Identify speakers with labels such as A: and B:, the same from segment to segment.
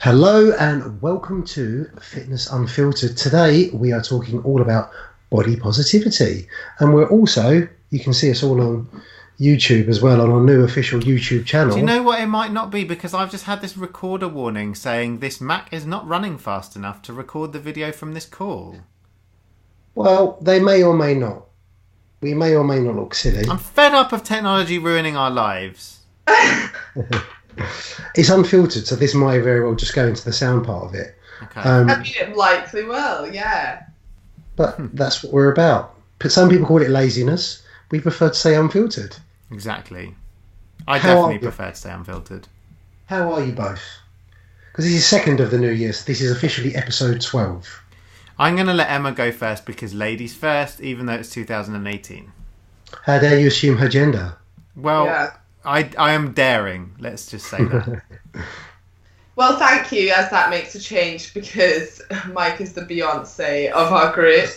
A: Hello and welcome to Fitness Unfiltered. Today we are talking all about body positivity, and we're also, you can see us all on YouTube as well, on our new official YouTube channel.
B: Do you know what it might not be? Because I've just had this recorder warning saying this Mac is not running fast enough to record the video from this call.
A: Well, they may or may not. We may or may not look silly.
B: I'm fed up of technology ruining our lives.
A: It's unfiltered, so this might very well just go into the sound part of it.
B: Okay.
C: I mean, it likely will, yeah.
A: But that's what we're about. But some people call it laziness. We prefer to say unfiltered.
B: Exactly. I
A: How
B: definitely
A: are you?
B: prefer to stay unfiltered.
A: How are you both? Because this is second of the new year, so this is officially episode 12.
B: I'm going to let Emma go first because ladies first, even though it's 2018.
A: How dare you assume her gender?
B: Well,
C: Yeah.
B: I am daring, let's just say that.
C: Well, thank you, as that makes a change because Mike is the Beyonce of our group.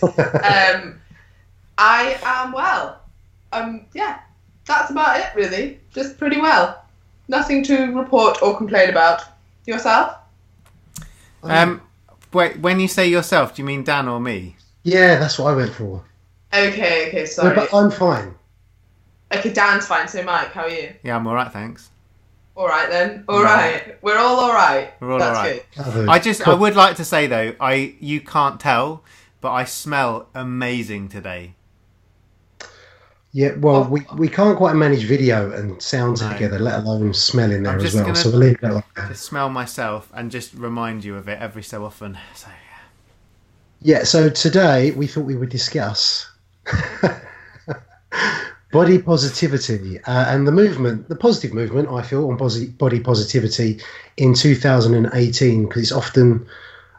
C: I am well. Yeah, that's about it, really. Just pretty well. Nothing to report or complain about. Yourself?
B: Wait, when you say yourself, do you mean Dan or me?
A: Yeah, that's what I went for.
C: Okay, sorry.
A: No, but I'm fine.
C: Okay, Dan's fine, so Mike, how are you?
B: Yeah, I'm alright, thanks.
C: Alright then. Alright. We're all alright.
B: We're all
C: That's
B: alright.
C: good.
B: I would like to say though, you can't tell, but I smell amazing today.
A: Yeah, well, we can't quite manage video and sounds
B: No.
A: together, let alone smell in there
B: I'm
A: as
B: just
A: well.
B: gonna
A: So we'll leave that like that.
B: Just smell myself and just remind you of it every so often. So
A: Yeah, so today we thought we would discuss body positivity and the positive movement, I feel, on body positivity in 2018, because it's often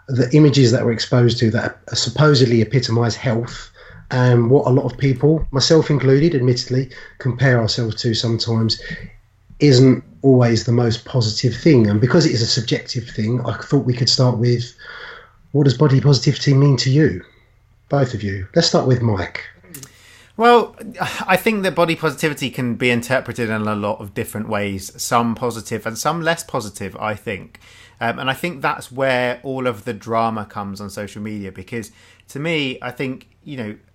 A: the images that we're exposed to that are supposedly epitomise health, and what a lot of people, myself included, admittedly, compare ourselves to sometimes isn't always the most positive thing. And because it is a subjective thing, I thought we could start with, what does body positivity mean to you? Both of you. Let's start with Mike.
B: well, I think that body positivity can be interpreted in a lot of different ways, some positive and some less positive, I think. And I think that's where all of the drama comes on social media, because to me, I think,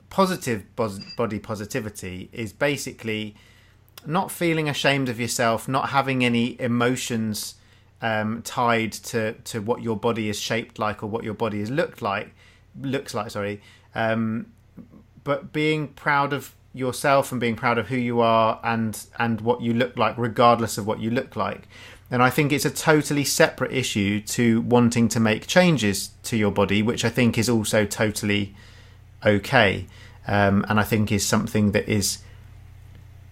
B: positive body positivity is basically not feeling ashamed of yourself, not having any emotions tied to what your body is shaped like or what your body looks like, but being proud of yourself and being proud of who you are and what you look like, regardless of what you look like. And I think it's a totally separate issue to wanting to make changes to your body, which I think is also totally okay. And I think is something that is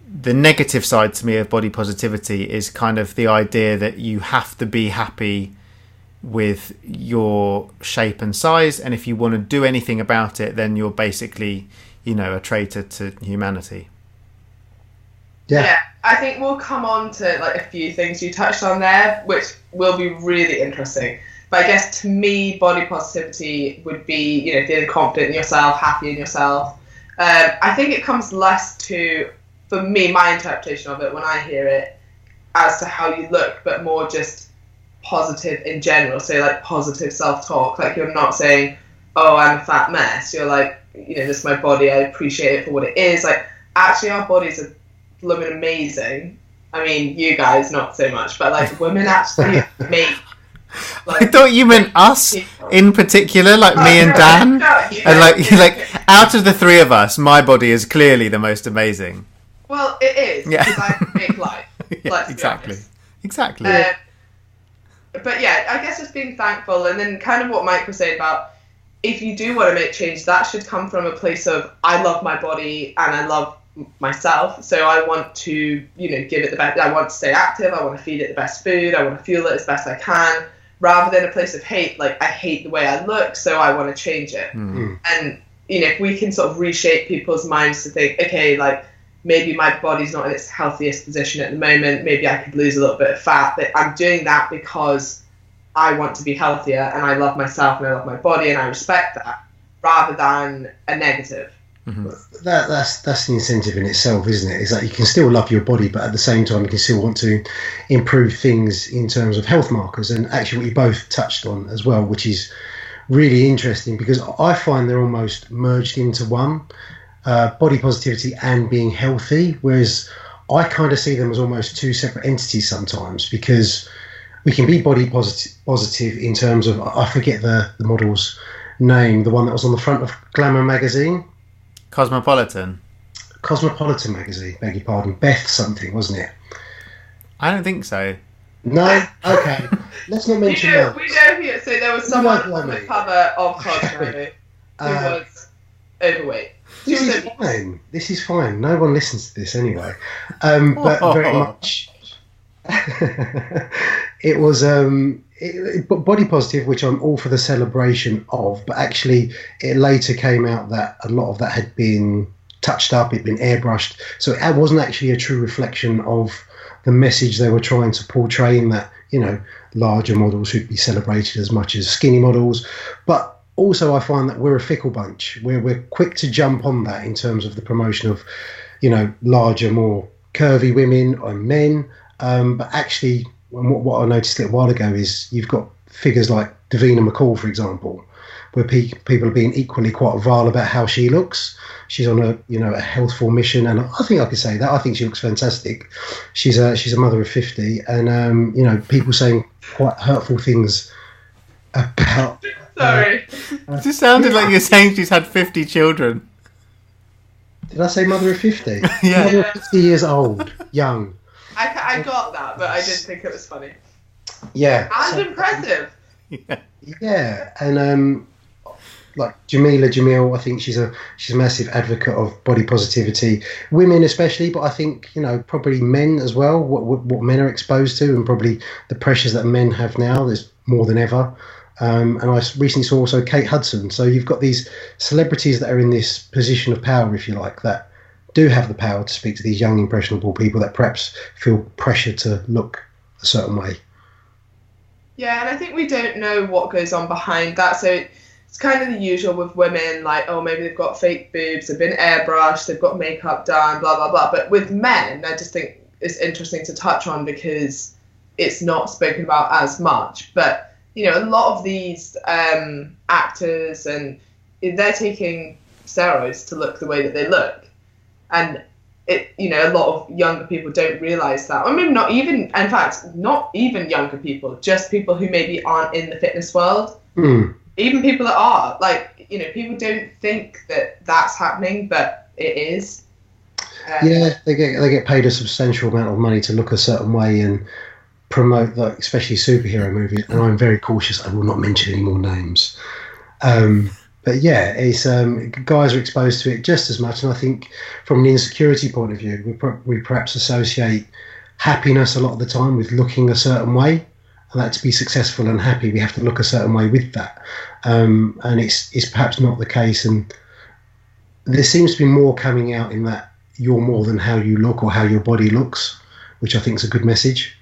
B: the negative side to me of body positivity, is kind of the idea that you have to be happy with your shape and size, and if you want to do anything about it, then you're basically, a traitor to humanity.
C: Yeah, I think we'll come on to like a few things you touched on there, which will be really interesting. But I guess to me, body positivity would be, feeling confident in yourself, happy in yourself. I think it comes less to, for me, my interpretation of it when I hear it, as to how you look, but more just positive in general. So like positive self-talk. Like you're not saying, oh, I'm a fat mess. You're like, this is my body. I appreciate it for what it is. Like actually our bodies are blooming amazing. I mean, you guys not so much, but like women actually make.
B: I thought you meant us in particular, like me and Dan. And like out of the three of us, my body is clearly the most amazing.
C: Well, it is because I make life.
B: Yeah, exactly.
C: But yeah, I guess just being thankful, and then kind of what Mike was saying about if you do want to make change, that should come from a place of I love my body and I love myself, so I want to give it the best. I want to stay active, I want to feed it the best food, I want to fuel it as best I can, rather than a place of hate, like I hate the way I look, so I want to change it. And if we can sort of reshape people's minds to think, okay, like maybe my body's not in its healthiest position at the moment, maybe I could lose a little bit of fat, but I'm doing that because I want to be healthier and I love myself and I love my body and I respect that, rather than a negative.
A: That's the incentive in itself, isn't it? It's like you can still love your body, but at the same time you can still want to improve things in terms of health markers, and actually what you both touched on as well, which is really interesting because I find they're almost merged into one, body positivity and being healthy, whereas I kind of see them as almost two separate entities sometimes, because we can be body positive in terms of, I forget the model's name, the one that was on the front of Glamour magazine.
B: Cosmopolitan
A: magazine, beg your pardon. Beth something, wasn't it?
B: I don't think so.
A: No? Okay. Let's not mention that.
C: We know who. So there was someone on the cover of Cosmo who was overweight.
A: This is fine. No one listens to this anyway. But very much... it was body positive, which I'm all for the celebration of, but actually it later came out that a lot of that had been touched up, it'd been airbrushed, so it wasn't actually a true reflection of the message they were trying to portray, in that, you know, larger models should be celebrated as much as skinny models. But also I find that we're a fickle bunch. We're quick to jump on that in terms of the promotion of, you know, larger, more curvy women or men. But actually, what I noticed a little while ago is you've got figures like Davina McCall, for example, where people are being equally quite vile about how she looks. She's on a healthful mission, and I think I could say that. I think she looks fantastic. She's a mother of 50, and people saying quite hurtful things about.
C: Sorry,
B: it just sounded like you're saying she's had 50 children.
A: Did I say mother of 50?
B: Yeah,
A: mother of 50 years old, young.
C: I got that, but I didn't think it was funny.
A: Yeah.
C: And impressive.
A: Yeah, and like Jamil, I think she's a massive advocate of body positivity, women especially, but I think, you know, probably men as well. What men are exposed to, and probably the pressures that men have now. There's more than ever. And I recently saw also Kate Hudson. So you've got these celebrities that are in this position of power, if you like, that do have the power to speak to these young, impressionable people that perhaps feel pressure to look a certain way.
C: Yeah, and I think we don't know what goes on behind that. So it's kind of the usual with women, like, oh, maybe they've got fake boobs, they've been airbrushed, they've got makeup done, blah, blah, blah. But with men, I just think it's interesting to touch on because it's not spoken about as much. But, you know, a lot of these actors, and they're taking steroids to look the way that they look. And a lot of younger people don't realise that. I mean, not even younger people, just people who maybe aren't in the fitness world. Even people that are, like, you know, people don't think that that's happening, but it is.
A: Yeah, they get paid a substantial amount of money to look a certain way and promote, like, especially superhero movies. And I'm very cautious. I will not mention any more names. But yeah, it's guys are exposed to it just as much, and I think from an insecurity point of view, we perhaps associate happiness a lot of the time with looking a certain way, and that to be successful and happy, we have to look a certain way with that, and it's perhaps not the case, and there seems to be more coming out in that you're more than how you look or how your body looks, which I think is a good message.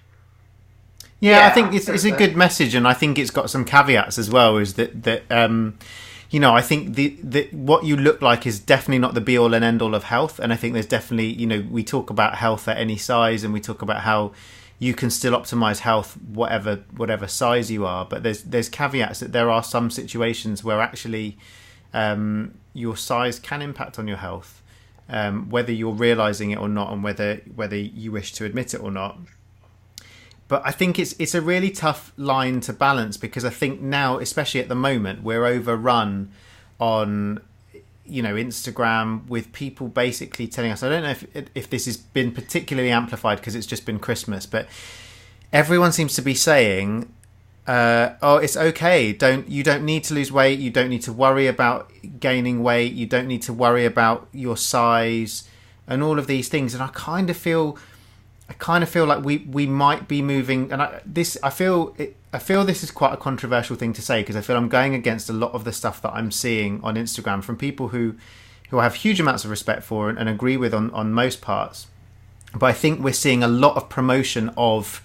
B: Yeah, I think it's a good message, and I think it's got some caveats as well. Is that you know, I think the what you look like is definitely not the be all and end all of health. And I think there's definitely, you know, we talk about health at any size, and we talk about how you can still optimize health whatever size you are. But there's caveats that there are some situations where actually your size can impact on your health, whether you're realizing it or not, and whether you wish to admit it or not. But I think it's a really tough line to balance, because I think now, especially at the moment, we're overrun on, you know, Instagram with people basically telling us, I don't know if this has been particularly amplified because it's just been Christmas, but everyone seems to be saying, oh, it's okay. You don't need to lose weight. You don't need to worry about gaining weight. You don't need to worry about your size and all of these things. And I kind of feel like we might be moving, and I feel this is quite a controversial thing to say, because I feel I'm going against a lot of the stuff that I'm seeing on Instagram from people who I have huge amounts of respect for and agree with on most parts. But I think we're seeing a lot of promotion of,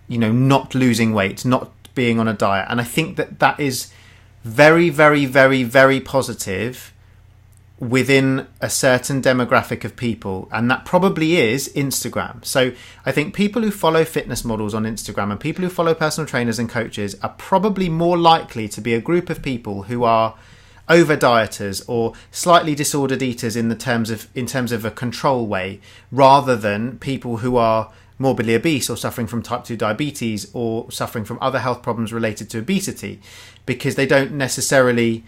B: you know, not losing weight, not being on a diet, and I think that is very, very, very, very positive within a certain demographic of people, and that probably is Instagram. So I think people who follow fitness models on Instagram and people who follow personal trainers and coaches are probably more likely to be a group of people who are over dieters or slightly disordered eaters in terms of a control way, rather than people who are morbidly obese or suffering from type 2 diabetes or suffering from other health problems related to obesity, because they don't necessarily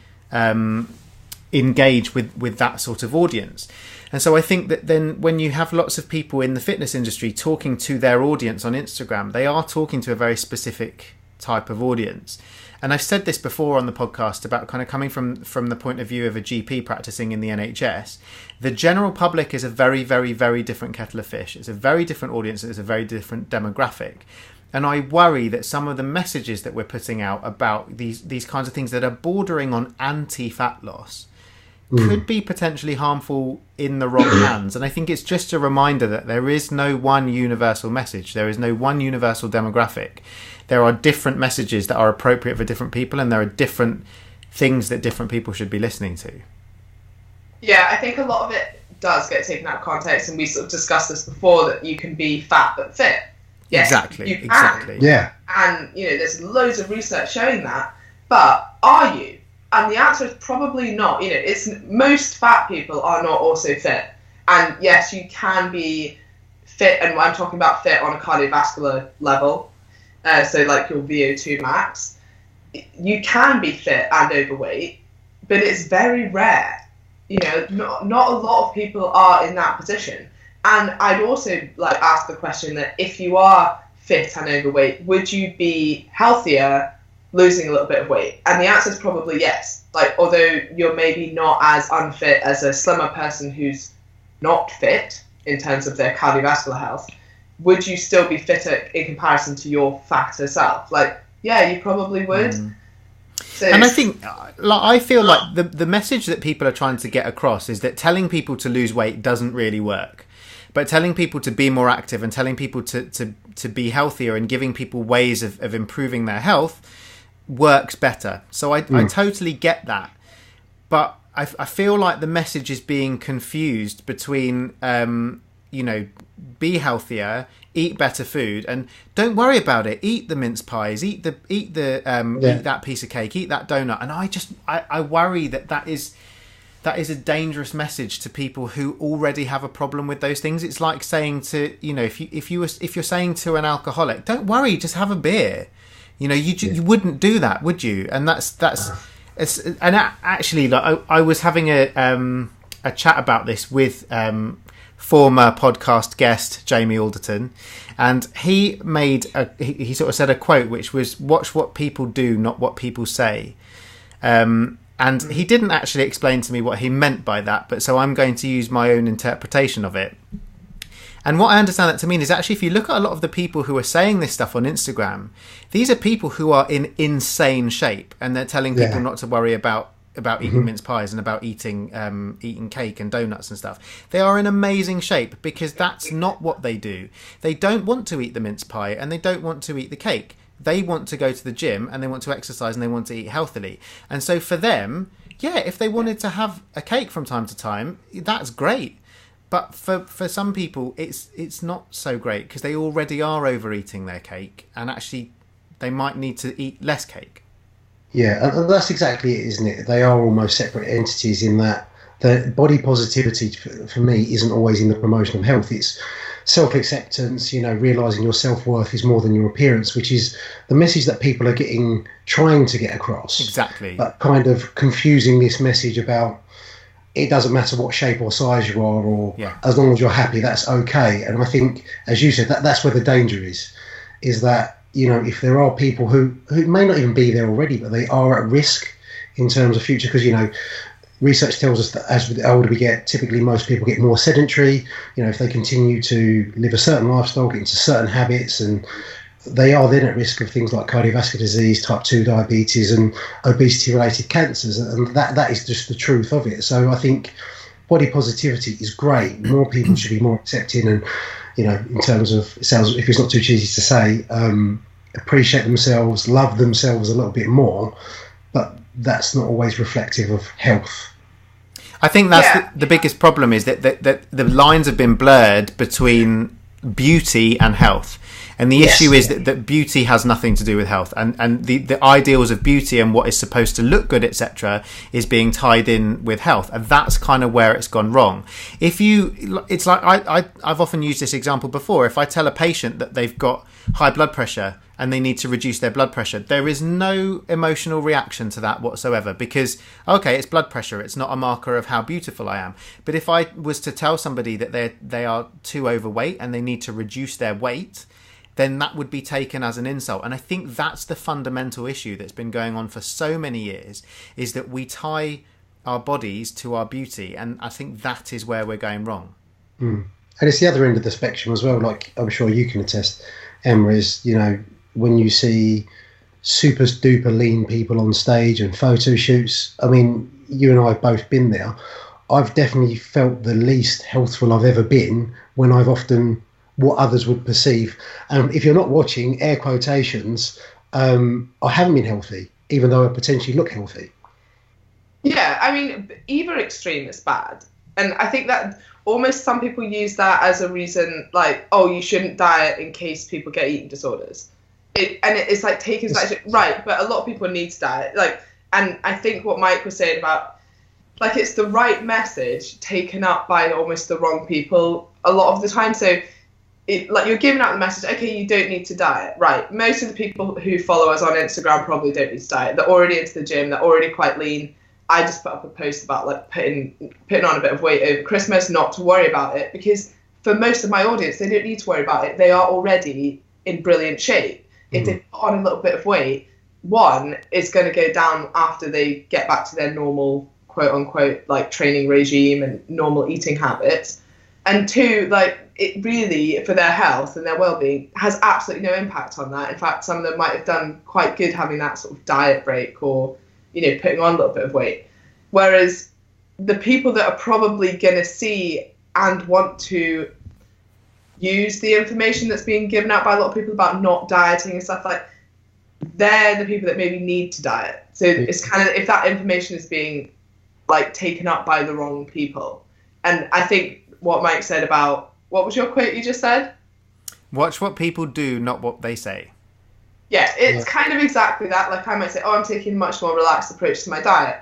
B: engage with that sort of audience. And so I think that then when you have lots of people in the fitness industry talking to their audience on Instagram, they are talking to a very specific type of audience. And I've said this before on the podcast about kind of coming from the point of view of a GP practicing in the NHS. The general public is a very, very, very different kettle of fish. It's a very different audience. It's a very different demographic. And I worry that some of the messages that we're putting out about these kinds of things that are bordering on anti-fat loss could be potentially harmful in the wrong hands. And I think it's just a reminder that there is no one universal message. There is no one universal demographic. There are different messages that are appropriate for different people, and there are different things that different people should be listening to.
C: Yeah, I think a lot of it does get taken out of context, and we sort of discussed this before, that you can be fat but fit. Yes,
B: exactly.
A: Yeah.
C: And, there's loads of research showing that. But are you? And the answer is probably not. It's most fat people are not also fit. And yes, you can be fit, and I'm talking about fit on a cardiovascular level, so like your VO2 max. You can be fit and overweight, but it's very rare. Not a lot of people are in that position. And I'd also ask the question that if you are fit and overweight, would you be healthier losing a little bit of weight? And the answer is probably yes. Although you're maybe not as unfit as a slimmer person who's not fit in terms of their cardiovascular health, would you still be fitter in comparison to your fatter self? Yeah, you probably would. So,
B: and I think, I feel like the message that people are trying to get across is that telling people to lose weight doesn't really work. But telling people to be more active and telling people to be healthier and giving people ways of improving their health works better. So I totally get that. But I feel like the message is being confused between, be healthier, eat better food, and don't worry about it. Eat the mince pies, eat that piece of cake, eat that donut. And I worry that is a dangerous message to people who already have a problem with those things. It's like saying to, if you're saying to an alcoholic, don't worry, just have a beer. You wouldn't do that, would you? And actually, I was having a chat about this with former podcast guest Jamie Alderton, and he he sort of said a quote which was, "Watch what people do, not what people say." And he didn't actually explain to me what he meant by that, but so I'm going to use my own interpretation of it. And what I understand that to mean is actually, if you look at a lot of the people who are saying this stuff on Instagram, these are people who are in insane shape, and they're telling people not to worry about eating mince pies and about eating cake and donuts and stuff. They are in amazing shape because that's not what they do. They don't want to eat the mince pie and they don't want to eat the cake. They want to go to the gym and they want to exercise and they want to eat healthily. And so for them, if they wanted to have a cake from time to time, that's great. But for some people, it's not so great because they already are overeating their cake, and actually they might need to eat less cake.
A: Yeah, and that's exactly it, isn't it? They are almost separate entities in that the body positivity, for me, isn't always in the promotion of health. It's self-acceptance, realising your self-worth is more than your appearance, which is the message that people are trying to get across.
B: Exactly.
A: But kind of confusing this message about it doesn't matter what shape or size you are, or as long as you're happy, that's okay. And I think, as you said, that's where the danger is that, if there are people who may not even be there already, but they are at risk in terms of future, because, research tells us that as the older we get, typically most people get more sedentary. If they continue to live a certain lifestyle, get into certain habits, and they are then at risk of things like cardiovascular disease, type 2 diabetes, and obesity-related cancers. And that is just the truth of it. So I think body positivity is great. More people should be more accepting and, in terms of, it sounds, if it's not too cheesy to say, appreciate themselves, love themselves a little bit more. But that's not always reflective of health.
B: I think that's the biggest problem, is that the lines have been blurred between beauty and health. And the issue is that beauty has nothing to do with health, and the ideals of beauty and what is supposed to look good, etc., is being tied in with health, and that's kind of where it's gone wrong. It's like I've often used this example before. If I tell a patient that they've got high blood pressure and they need to reduce their blood pressure, there is no emotional reaction to that whatsoever, because okay, it's blood pressure, it's not a marker of how beautiful I am. But if I was to tell somebody that they are too overweight and they need to reduce their weight, then that would be taken as an insult. And I think that's the fundamental issue that's been going on for so many years, is that we tie our bodies to our beauty, and I think that is where we're going wrong.
A: And it's the other end of the spectrum as well, like I'm sure you can attest, Emma, is, when you see super duper lean people on stage and photo shoots, I mean, you and I have both been there. I've definitely felt the least healthful I've ever been when I've often what others would perceive. If you're not watching, air quotations, I haven't been healthy, even though I potentially look healthy.
C: Yeah, I mean, either extreme is bad. And I think that almost some people use that as a reason, like, oh, you shouldn't diet in case people get eating disorders. It's like taking that right, but a lot of people need to diet. And I think what Mike was saying about, like, it's the right message taken up by almost the wrong people a lot of the time. So you're giving out the message, okay, you don't need to diet, right? Most of the people who follow us on Instagram probably don't need to diet. They're already into the gym, they're already quite lean. I just put up a post about like putting on a bit of weight over Christmas, not to worry about it, because for most of my audience, they don't need to worry about it. They are already in brilliant shape. If they put on a little bit of weight, one, is going to go down after they get back to their normal, quote unquote, like training regime and normal eating habits. And two, like, it really, for their health and their well-being, has absolutely no impact on that. In fact, some of them might have done quite good having that sort of diet break or, putting on a little bit of weight. Whereas the people that are probably going to see and want to use the information that's being given out by a lot of people about not dieting and stuff, like, they're the people that maybe need to diet. So it's kind of, if that information is being, like, taken up by the wrong people. And I think what Mike said about, what was your quote you just said?
B: Watch what people do, not what they say.
C: Yeah, it's kind of exactly that. Like, I might say, I'm taking a much more relaxed approach to my diet,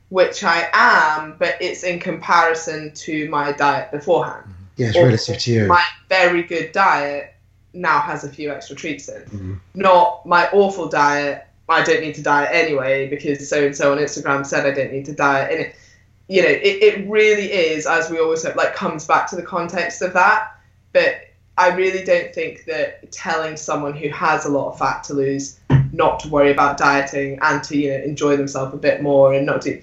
C: which I am, but it's in comparison to my diet beforehand.
A: Yeah, it's relative to you.
C: My very good diet now has a few extra treats in. Not my awful diet, I don't need to diet anyway because so-and-so on Instagram said I don't need to diet. And it really is, as we always say, like, comes back to the context of that. But I really don't think that telling someone who has a lot of fat to lose not to worry about dieting and to enjoy themselves a bit more and not to,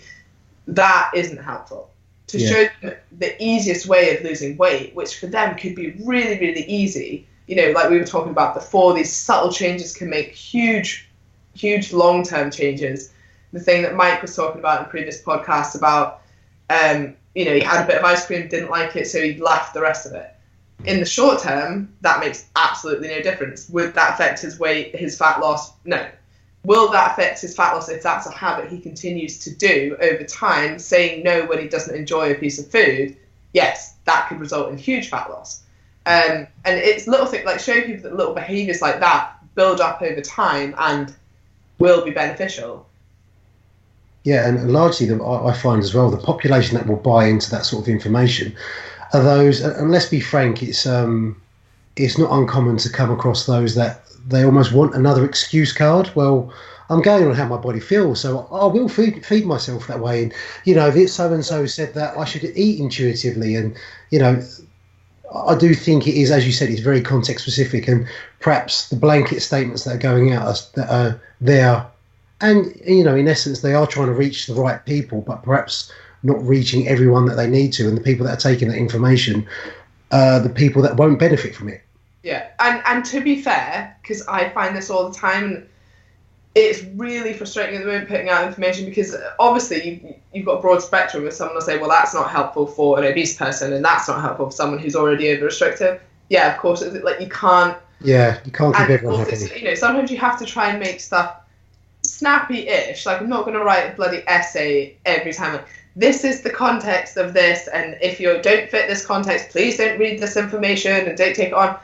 C: that isn't helpful. To show them the easiest way of losing weight, which for them could be really, really easy. Like we were talking about before, these subtle changes can make huge long-term changes. The thing that Mike was talking about in previous podcasts about, he had a bit of ice cream, didn't like it, so he left the rest of it. In the short term, that makes absolutely no difference. Would that affect his weight, his fat loss? No. Will that affect his fat loss if that's a habit he continues to do over time, saying no when he doesn't enjoy a piece of food? Yes, that could result in huge fat loss. And it's little things, like, show people that little behaviours like that build up over time and will be beneficial.
A: Yeah, and largely I find as well, the population that will buy into that sort of information are those, and let's be frank, it's not uncommon to come across those that they almost want another excuse card. Well, I'm going on how my body feels, so I will feed myself that way. And, if so-and-so said that, I should eat intuitively. And, I do think it is, as you said, it's very context specific, and perhaps the blanket statements that are going out that are there. And, in essence, they are trying to reach the right people, but perhaps not reaching everyone that they need to. And the people that are taking that information are the people that won't benefit from it.
C: Yeah, and to be fair, because I find this all the time, and it's really frustrating at the moment putting out information, because obviously you've got a broad spectrum where someone will say, well, that's not helpful for an obese person, and that's not helpful for someone who's already over-restrictive. Yeah, of course, like, you can't...
A: Yeah, you can't keep everyone happy.
C: Sometimes you have to try and make stuff snappy-ish. Like, I'm not going to write a bloody essay every time. this is the context of this, and if you don't fit this context, please don't read this information and don't take it on.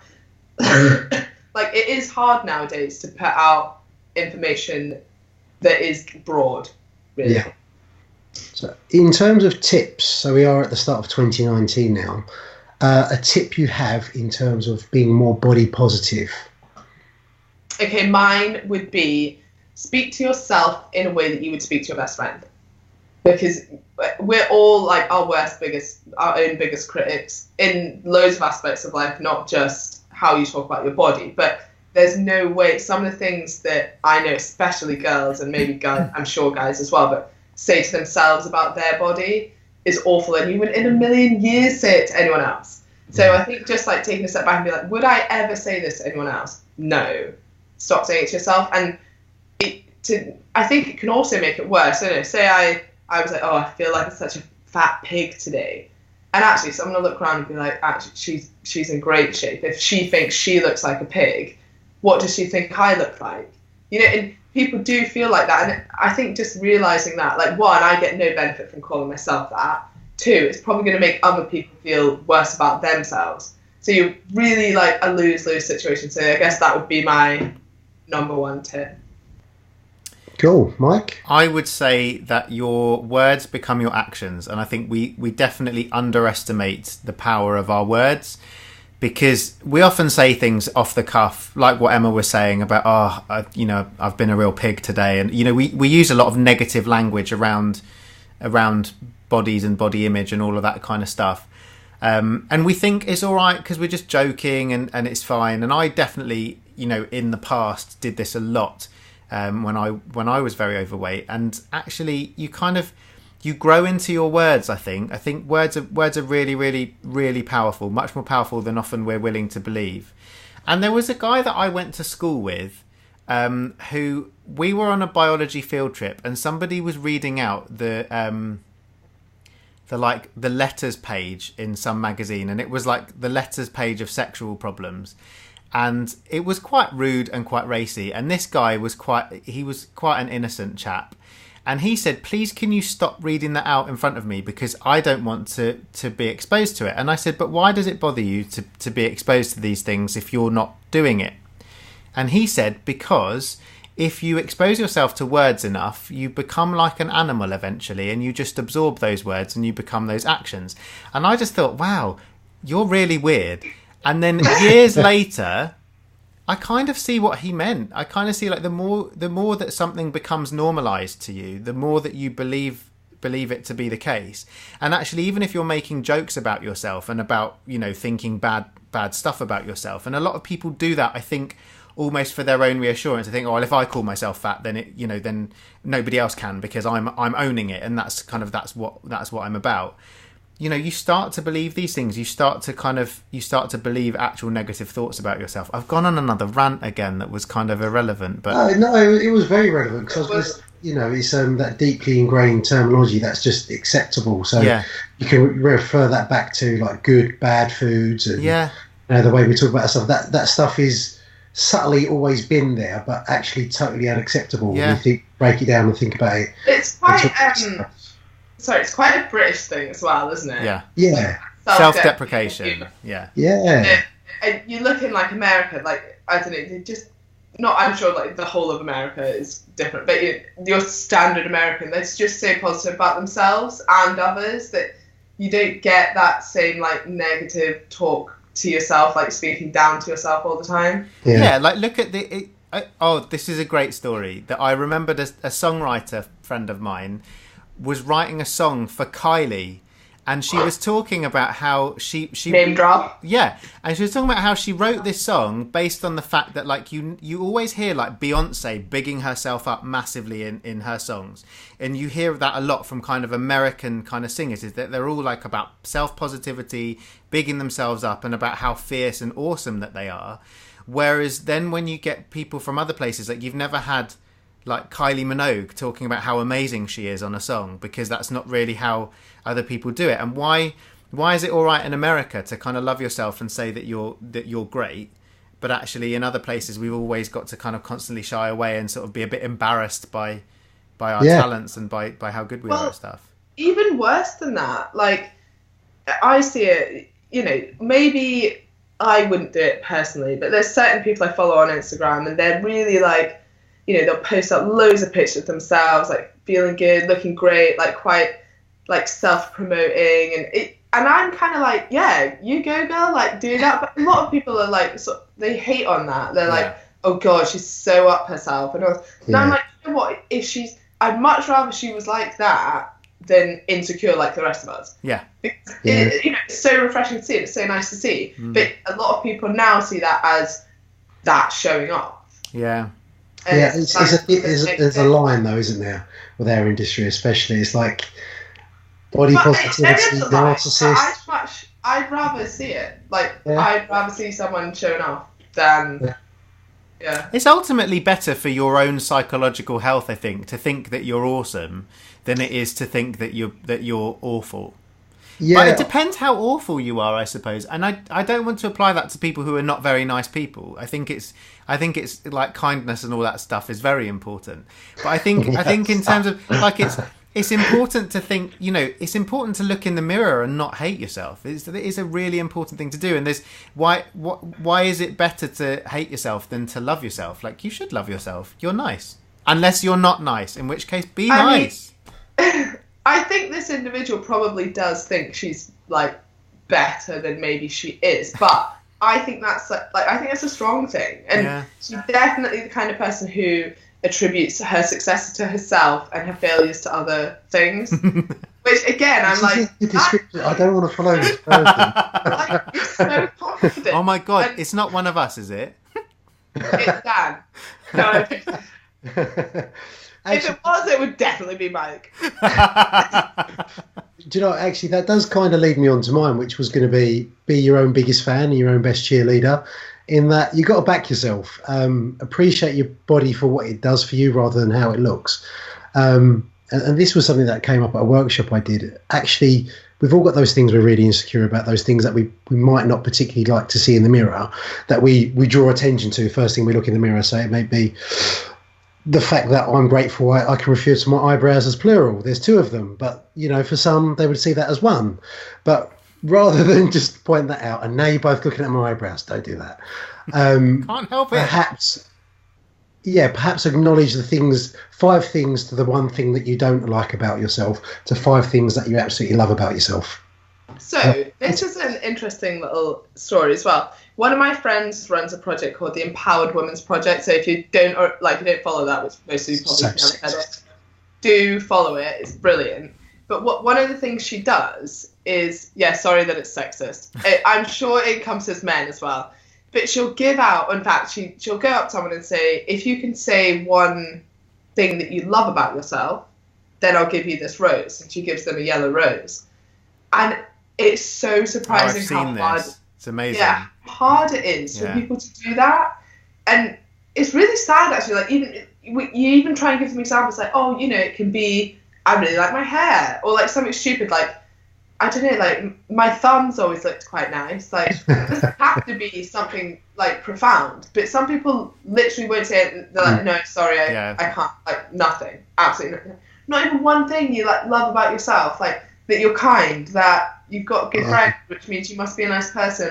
C: Like, it is hard nowadays to put out information that is broad, really.
A: Yeah. So in terms of tips, so we are at the start of 2019 now, a tip you have in terms of being more body positive?
C: Okay, mine would be speak to yourself in a way that you would speak to your best friend. Because we're all like our own biggest critics in loads of aspects of life, not just how you talk about your body. But there's no way, some of the things that I know, especially girls and maybe guys, I'm sure guys as well, but say to themselves about their body is awful, and you would in a million years say it to anyone else. So I think just like taking a step back and be like, would I ever say this to anyone else? No. Stop saying it to yourself. And I think it can also make it worse. I don't know, say I was like, oh, I feel like I'm such a fat pig today. And actually, someone will look around and be like, actually, she's in great shape. If she thinks she looks like a pig, what does she think I look like? You know, and people do feel like that. And I think just realising that, like, one, I get no benefit from calling myself that. Two, it's probably going to make other people feel worse about themselves. So you're really like a lose-lose situation. So I guess that would be my number one tip.
A: Cool. Mike?
B: I would say that your words become your actions. And I think we definitely underestimate the power of our words, because we often say things off the cuff, like what Emma was saying about, I've been a real pig today. And, we use a lot of negative language around bodies and body image and all of that kind of stuff. And we think it's all right because we're just joking and it's fine. And I definitely, in the past did this a lot when I was very overweight. And actually, you grow into your words. I think words are really, really, really powerful, much more powerful than often we're willing to believe. And there was a guy that I went to school with, who we were on a biology field trip, and somebody was reading out the letters page in some magazine, and it was like the letters page of sexual problems, and it was quite rude and quite racy. And this guy was quite an innocent chap, and he said, please can you stop reading that out in front of me, because I don't want to be exposed to it. And I said, but why does it bother you to be exposed to these things if you're not doing it? And he said, because if you expose yourself to words enough, you become like an animal eventually, and you just absorb those words and you become those actions. And I just thought, wow, you're really weird. And then years later, I kind of see what he meant. I kind of see, like, the more that something becomes normalized to you, the more that you believe it to be the case. And actually, even if you're making jokes about yourself and about, thinking bad stuff about yourself, and a lot of people do that, I think, almost for their own reassurance. I think, oh, well, if I call myself fat, then then nobody else can, because I'm owning it, and that's what I'm about. You start to believe these things. You start to believe actual negative thoughts about yourself. I've gone on another rant again that was kind of irrelevant, but
A: no, it was very relevant, because it's that deeply ingrained terminology that's just acceptable. So you can refer that back to like good, bad foods, and the way we talk about stuff. That stuff is subtly always been there, but actually totally unacceptable when you break it down and think about it.
C: It's quite it's quite a British thing as well, isn't it?
A: Yeah.
B: Self-deprecation. Yeah.
C: And you look in like America, like, I don't know, they just not. I'm sure like the whole of America is different, but your standard American, they just say positive about themselves and others, that you don't get that same like negative talk to yourself, like speaking down to yourself all the time.
B: Like look at this is a great story that I remembered. A songwriter friend of mine was writing a song for Kylie, and she was talking about how she
C: name drop.
B: And she was talking about how she wrote this song based on the fact that, like, you always hear like Beyonce bigging herself up massively in her songs, and you hear that a lot from kind of American kind of singers, is that they're all like about self-positivity, bigging themselves up, and about how fierce and awesome that they are. Whereas then when you get people from other places, like, you've never had like Kylie Minogue talking about how amazing she is on a song, because that's not really how other people do it. And why is it all right in America to kind of love yourself and say that you're great, but actually in other places we've always got to kind of constantly shy away and sort of be a bit embarrassed by our talents and by how good we are at stuff.
C: even worse than that. Like, I see it, maybe I wouldn't do it personally, but there's certain people I follow on Instagram, and they're really like, they'll post up loads of pictures of themselves, like feeling good, looking great, like quite like self-promoting, and I'm kind of like, yeah, you go girl, like do that. But a lot of people are like, they hate on that. They're like, oh god, she's so up herself, and I'm like, you know what? I'd much rather she was like that than insecure like the rest of us.
B: Yeah.
C: Because it's so refreshing to see. It's so nice to see. But a lot of people now see that as that showing off.
B: Yeah.
C: And
A: there's a line though, isn't there, with our industry especially? It's like body positivity, narcissist.
C: I'd rather see it. Like, I'd rather see someone showing off than... Yeah.
B: It's ultimately better for your own psychological health, I think, to think that you're awesome than it is to think that you're awful. Yeah. But it depends how awful you are, I suppose. And I don't want to apply that to people who are not very nice people. I think it's like kindness and all that stuff is very important. But I think in terms of like it's important to think, it's important to look in the mirror and not hate yourself. It is a really important thing to do. And there's why is it better to hate yourself than to love yourself? Like, you should love yourself. You're nice. Unless you're not nice, in which case be nice.
C: I think this individual probably does think she's like better than maybe she is, but I think that's a strong thing. And she's definitely the kind of person who attributes her success to herself and her failures to other things. Which again, I'm like,
A: I don't want to follow this person.
C: Like, you're so confident.
B: Oh my god, and it's not one of us, is it?
C: It's Dan. No. If it was, it would definitely be Mike.
A: Do you know, actually, that does kind of lead me on to mine, which was going to be your own biggest fan and your own best cheerleader, in that you got to back yourself. Appreciate your body for what it does for you rather than how it looks. And this was something that came up at a workshop I did. Actually, we've all got those things we're really insecure about, those things that we might not particularly like to see in the mirror, that we draw attention to. First thing we look in the mirror, so it may be the fact that I'm grateful I can refer to my eyebrows as plural. There's two of them, but for some they would see that as one. But rather than just point that out, and now you're both looking at my eyebrows, don't do that.
B: Can't help it.
A: Perhaps acknowledge the things, 5 things to the one thing that you don't like about yourself, to 5 things that you absolutely love about yourself.
C: So this is an interesting little story as well. One of my friends runs a project called the Empowered Women's Project. So if you don't follow that, which most of you probably haven't heard of, do follow it. It's brilliant. But one of the things she does is, sorry that it's sexist. I'm sure it encompasses men as well. But she'll give out, in fact, she'll go up to someone and say, if you can say one thing that you love about yourself, then I'll give you this rose. And she gives them a yellow rose. And it's so surprising how hard.
B: It's amazing.
C: Yeah, hard it is for people to do that. And it's really sad, actually. Like, you even try and give them examples like, it can be, I really like my hair. Or like something stupid like, I don't know, like my thumbs always looked quite nice. Like, it doesn't have to be something like profound. But some people literally won't say it. They're like, no, sorry, I can't. Like, nothing. Absolutely nothing. Not even one thing you like love about yourself. Like, that you're kind, that you've got good friends, which means you must be a nice person,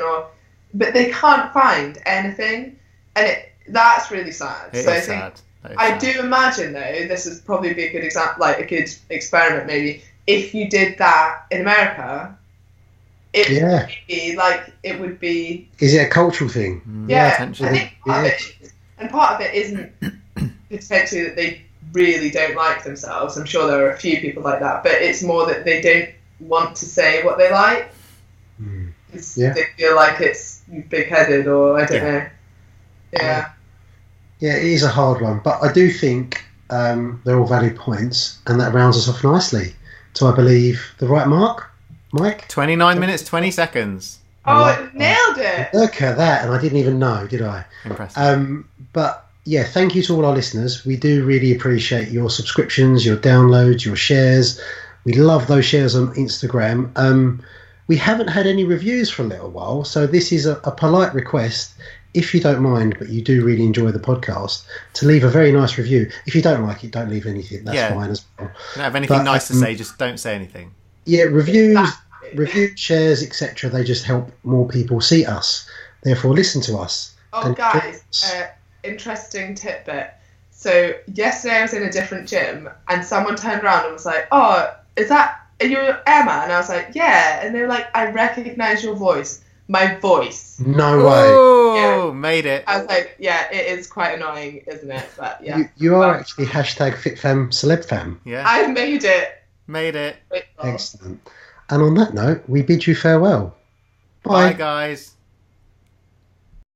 C: but they can't find anything, and that's really sad. I do imagine though, this would probably be a good example, like a good experiment maybe. If you did that in America, it would be.
A: Is it a cultural thing?
C: Yeah, I think part of it isn't potentially that they really don't like themselves. I'm sure there are a few people like that, but it's more that they don't want to say what they like. They feel like it's big-headed, or I don't know. Yeah, it is a hard one, but I do think they're all valid points, and that rounds us off nicely to, I believe, the right mark. Mike?
B: 29 minutes, 20 seconds.
C: Oh, nailed it!
A: Look at that, and I didn't even know, did I?
B: Impressive.
A: But yeah, thank you to all our listeners. We do really appreciate your subscriptions, your downloads, your shares. We love those shares on Instagram. We haven't had any reviews for a little while, so this is a polite request. if you don't mind, but you do really enjoy the podcast, to leave a very nice review. If you don't like it, don't leave anything. That's fine as well.
B: If you don't have anything nice to say, just don't say anything.
A: Yeah, reviews, shares, etc. They just help more people see us. Therefore, listen to us.
C: Oh, guys, interesting tidbit. So yesterday I was in a different gym, and someone turned around and was like, "Oh, are you Emma?" And I was like, "Yeah." And they were like, "I recognise your voice." My voice.
A: No way.
B: Oh, made it.
C: I was like, yeah, it is quite annoying, isn't it? But yeah.
A: You are actually #FitFam CelebFam.
C: Yeah. I made it.
B: Made it.
A: Excellent. And on that note, we bid you farewell.
B: Bye guys.